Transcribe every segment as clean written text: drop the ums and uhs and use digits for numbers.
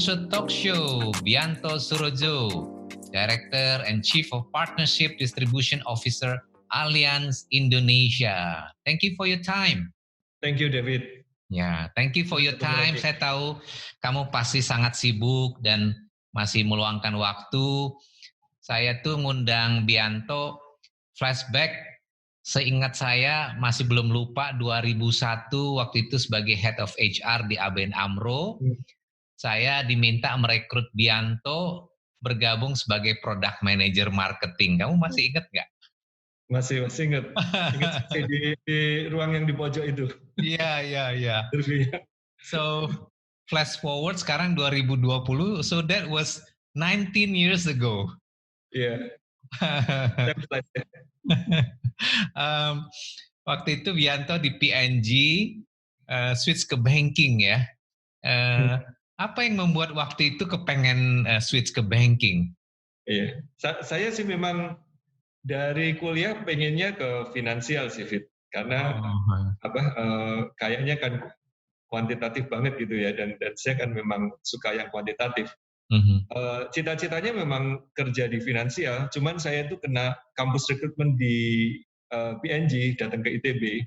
Bongso Talk Show, Bianto Surojo, Director and Chief of Partnership Distribution Officer Allianz Indonesia. Thank you for your time. Thank you, David. Ya, thank you for your time. Saya tahu kamu pasti sangat sibuk dan masih meluangkan waktu. Saya tuh ngundang Bianto flashback. Seingat saya masih belum lupa 2001 waktu itu sebagai Head of HR di ABN AMRO. Saya diminta merekrut Bianto bergabung sebagai Product Manager Marketing. Kamu masih ingat nggak? Masih ingat. Ingat di ruang yang di pojok itu. Iya. So, flash forward sekarang 2020, so that was 19 years ago. Iya. Waktu itu Bianto di PNG switch ke banking ya. Apa yang membuat waktu itu kepengen switch ke banking? Iya, saya sih memang dari kuliah pengennya ke finansial sih, Fit. Karena kayaknya kan kuantitatif banget gitu ya, dan saya kan memang suka yang kuantitatif. Cita-citanya memang kerja di finansial, cuman saya itu kena kampus rekrutmen di PNG, datang ke ITB,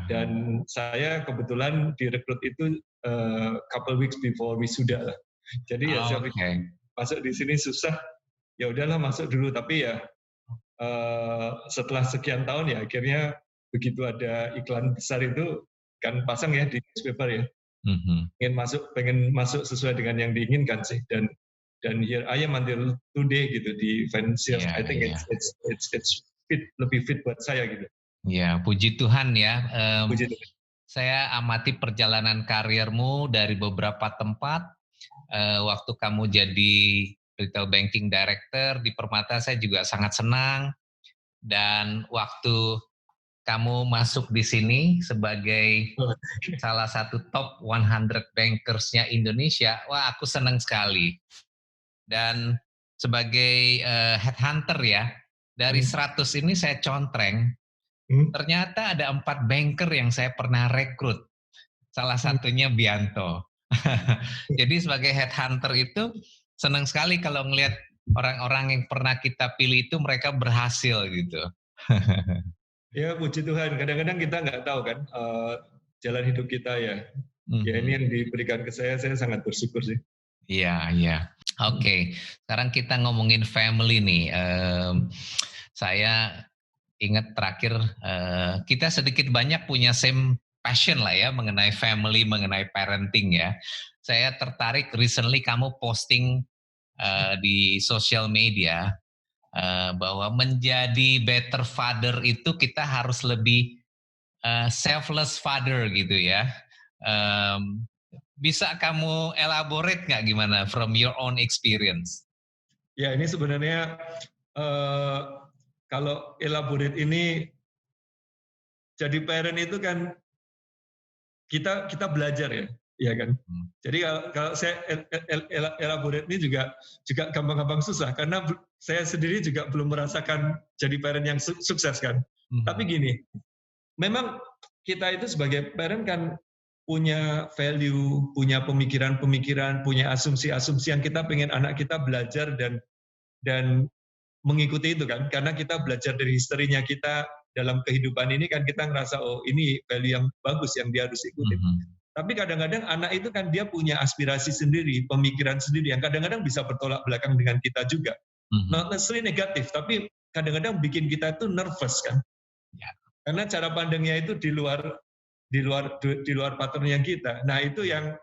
dan saya kebetulan direkrut itu couple weeks before wisuda lah. Jadi ya saya pikir masuk di sini susah, ya udahlah masuk dulu. Tapi ya setelah sekian tahun ya akhirnya begitu ada iklan besar itu kan pasang ya di newspaper ya. Pengen masuk sesuai dengan yang diinginkan sih, dan here I am until today gitu di financial. I think it's fit, lebih fit buat saya gitu. Ya, puji Tuhan ya. Puji Tuhan. Saya amati perjalanan karirmu dari beberapa tempat. Waktu kamu jadi Retail Banking Director di Permata, saya juga sangat senang. Dan waktu kamu masuk di sini sebagai salah satu top 100 bankersnya Indonesia, wah aku senang sekali. Dan sebagai headhunter ya, dari 100 ini saya contreng, ternyata ada 4 banker yang saya pernah rekrut. Salah satunya Bianto. Jadi sebagai headhunter itu senang sekali kalau ngelihat orang-orang yang pernah kita pilih itu mereka berhasil gitu. Ya puji Tuhan, kadang-kadang kita nggak tahu kan jalan hidup kita ya. Ya ini yang diberikan ke saya sangat bersyukur sih. Iya. Oke, sekarang kita ngomongin family nih. Saya ingat terakhir kita sedikit banyak punya same passion lah ya mengenai family, mengenai parenting ya. Saya tertarik recently kamu posting di social media bahwa menjadi better father itu kita harus lebih selfless father gitu ya. Bisa kamu elaborate nggak gimana from your own experience? Ya ini sebenarnya kalau elaborate ini, jadi parent itu kan kita belajar ya kan. Jadi kalau saya elaborate ini juga gampang-gampang susah karena saya sendiri juga belum merasakan jadi parent yang sukses kan. Tapi gini, memang kita itu sebagai parent kan punya value, punya pemikiran-pemikiran, punya asumsi-asumsi yang kita pengen anak kita belajar dan mengikuti itu kan, karena kita belajar dari historinya kita dalam kehidupan ini kan kita ngerasa oh ini value yang bagus yang dia harus ikuti. Tapi kadang-kadang anak itu kan dia punya aspirasi sendiri, pemikiran sendiri yang kadang-kadang bisa bertolak belakang dengan kita juga. Not necessarily negatif, tapi kadang-kadang bikin kita itu nervous kan. Karena cara pandangnya itu di luar pattern yang kita. Nah itu yang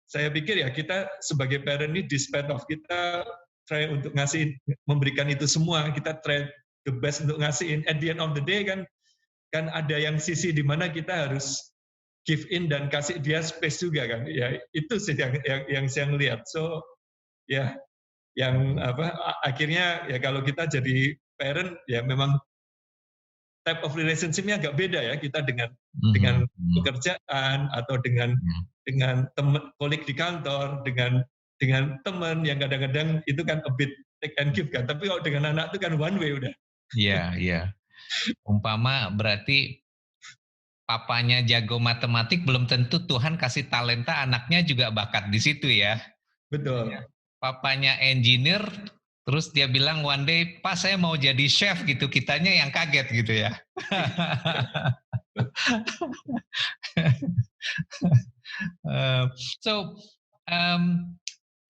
saya pikir ya kita sebagai parent ini despite of kita try untuk memberikan itu semua, kita try the best untuk ngasihin. At the end of the day kan ada yang sisi di mana kita harus give in dan kasih dia space juga kan. Ya itu sih yang saya lihat. So ya yang akhirnya ya kalau kita jadi parent ya memang type of relationship-nya agak beda ya kita dengan pekerjaan atau dengan teman kolik di kantor, dengan teman yang kadang-kadang itu kan a bit take and give kan, tapi kalau dengan anak itu kan one way udah. Iya. Umpama berarti papanya jago matematik belum tentu Tuhan kasih talenta anaknya juga bakat di situ ya. Betul. Ya. Papanya engineer, terus dia bilang one day, Pak saya mau jadi chef gitu, kitanya yang kaget gitu ya. Uh, so, um,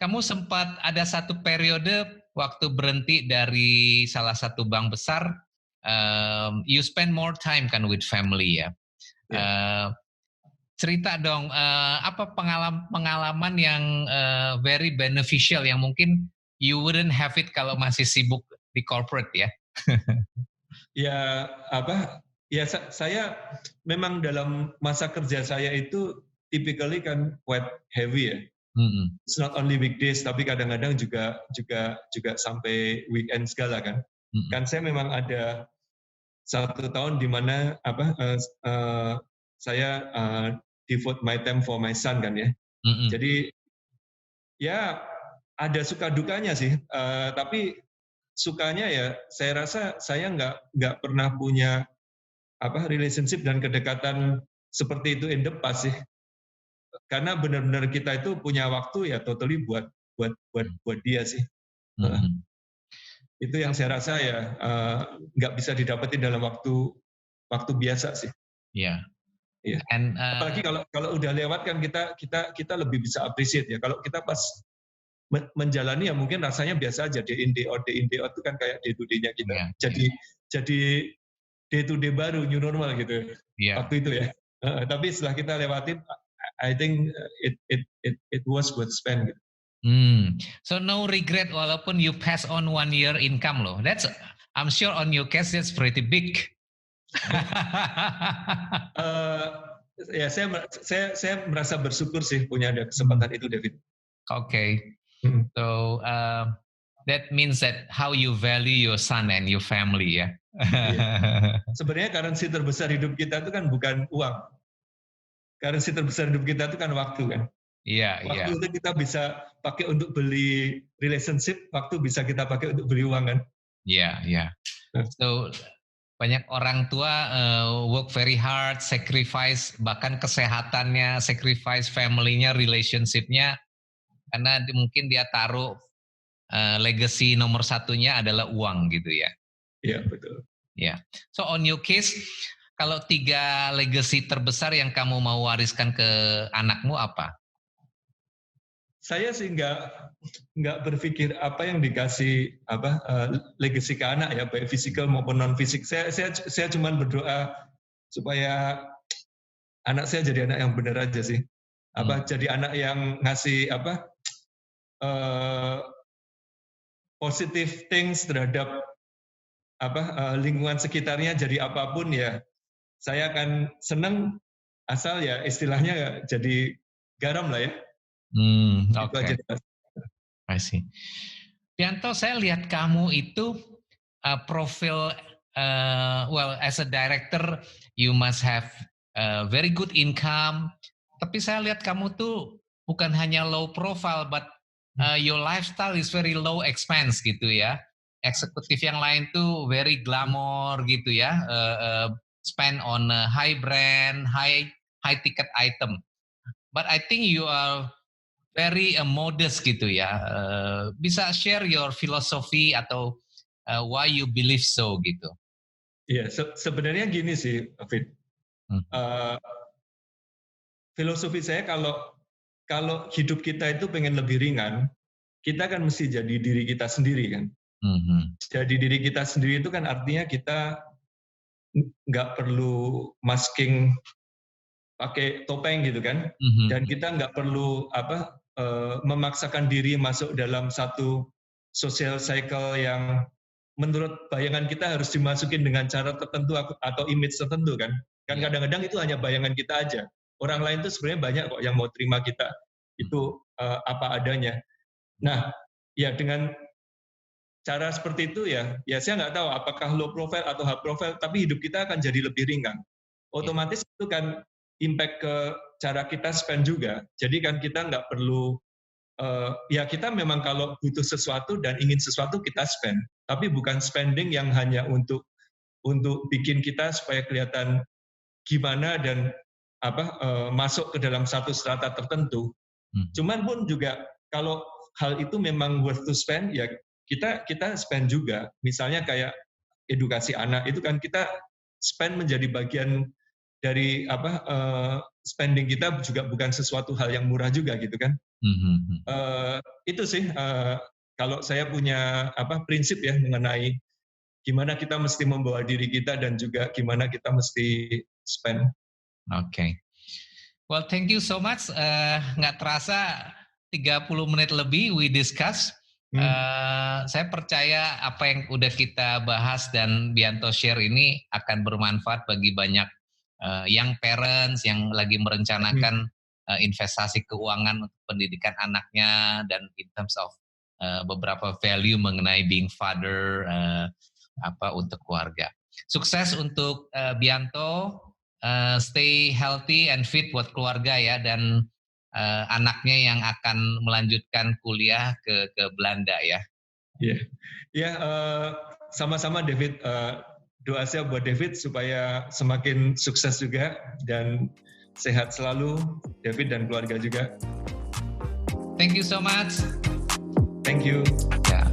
kamu sempat ada satu periode waktu berhenti dari salah satu bank besar, you spend more time kan with family ya. Ya. Cerita dong, apa pengalaman yang very beneficial yang mungkin you wouldn't have it kalau masih sibuk di corporate ya? Ya apa? Ya saya memang dalam masa kerja saya itu typically kan quite heavy ya. Mm-mm. It's not only weekdays tapi kadang-kadang juga sampai weekend segala kan. Mm-mm. Kan saya memang ada 1 tahun di mana saya devote my time for my son kan ya. Mm-mm. Jadi ya ada suka dukanya sih, tapi sukanya ya saya rasa saya nggak pernah punya relationship dan kedekatan seperti itu in the past sih. Karena benar-benar kita itu punya waktu ya totally buat dia sih. Mm-mm. Itu yang saya rasa ya nggak bisa didapetin dalam waktu biasa sih. Yeah. Iya. And Apalagi kalau udah lewat kan kita lebih bisa appreciate ya. Kalau kita pas menjalani ya mungkin rasanya biasa aja, day in day out itu kan kayak day to day-nya kita. yeah. Jadi day to day baru, new normal gitu Yeah. waktu itu ya. Tapi setelah kita lewatin, I think it was worth spend. Gitu. So no regret walaupun you pass on 1 year income loh. I'm sure on your case that's pretty big. Ya saya merasa bersyukur sih punya ada kesempatan itu, David. Okay. So that means that how you value your son and your family ya. Yeah. Sebenarnya currency terbesar hidup kita itu kan bukan uang. Currency terbesar hidup kita itu kan waktu kan. Iya, waktu itu kita bisa pakai untuk beli relationship, waktu bisa kita pakai untuk beli uang kan. Iya, iya. So banyak orang tua work very hard, sacrifice bahkan kesehatannya, sacrifice family-nya, relationship-nya karena mungkin dia taruh legacy nomor satunya adalah uang gitu ya. Iya, betul. Ya. So on your case, kalau 3 legacy terbesar yang kamu mau wariskan ke anakmu apa? Saya sih nggak berpikir apa yang dikasih legacy ke anak ya, baik fisikal maupun non fisik. Saya cuma berdoa supaya anak saya jadi anak yang benar aja sih. Jadi anak yang ngasih positive things terhadap lingkungan sekitarnya, jadi apapun ya saya akan senang asal ya istilahnya jadi garam lah ya. Oke. I see. Pianto, saya lihat kamu itu profil well as a director you must have very good income. Tapi saya lihat kamu tuh bukan hanya low profile, but your lifestyle is very low expense gitu ya. Eksekutif yang lain tuh very glamour gitu ya, spend on high brand, high ticket item. But I think you are very modest gitu ya. Bisa share your philosophy atau why you believe so gitu. Iya, sebenarnya gini sih, Fit. Filosofi saya kalau hidup kita itu pengen lebih ringan, kita kan mesti jadi diri kita sendiri kan. Jadi diri kita sendiri itu kan artinya kita nggak perlu masking pakai topeng gitu kan, dan kita nggak perlu memaksakan diri masuk dalam satu social cycle yang menurut bayangan kita harus dimasukin dengan cara tertentu atau image tertentu kan. Kan kadang-kadang itu hanya bayangan kita aja. Orang lain tuh sebenarnya banyak kok yang mau terima kita itu apa adanya. Nah, ya dengan cara seperti itu ya saya nggak tahu apakah low profile atau high profile, tapi hidup kita akan jadi lebih ringan. Otomatis itu kan impact ke cara kita spend juga. Jadi kan kita nggak perlu ya kita memang kalau butuh sesuatu dan ingin sesuatu kita spend, tapi bukan spending yang hanya untuk bikin kita supaya kelihatan gimana dan masuk ke dalam satu strata tertentu. Cuman pun juga kalau hal itu memang worth to spend, ya kita spend juga. Misalnya kayak edukasi anak itu kan kita spend menjadi bagian dari spending kita, juga bukan sesuatu hal yang murah juga gitu kan. Itu sih kalau saya punya prinsip ya mengenai gimana kita mesti membawa diri kita dan juga gimana kita mesti spend. Okay. Well, thank you so much. Nggak terasa 30 menit lebih we discuss. Saya percaya apa yang udah kita bahas dan Bianto share ini akan bermanfaat bagi banyak young parents yang lagi merencanakan investasi keuangan untuk pendidikan anaknya, dan in terms of beberapa value mengenai being father untuk keluarga. Sukses untuk Bianto. Stay healthy and fit buat keluarga ya, dan anaknya yang akan melanjutkan kuliah ke Belanda ya. Iya, sama-sama David. Doa saya buat David supaya semakin sukses juga dan sehat selalu, David dan keluarga juga. Thank you so much. Thank you. Yeah.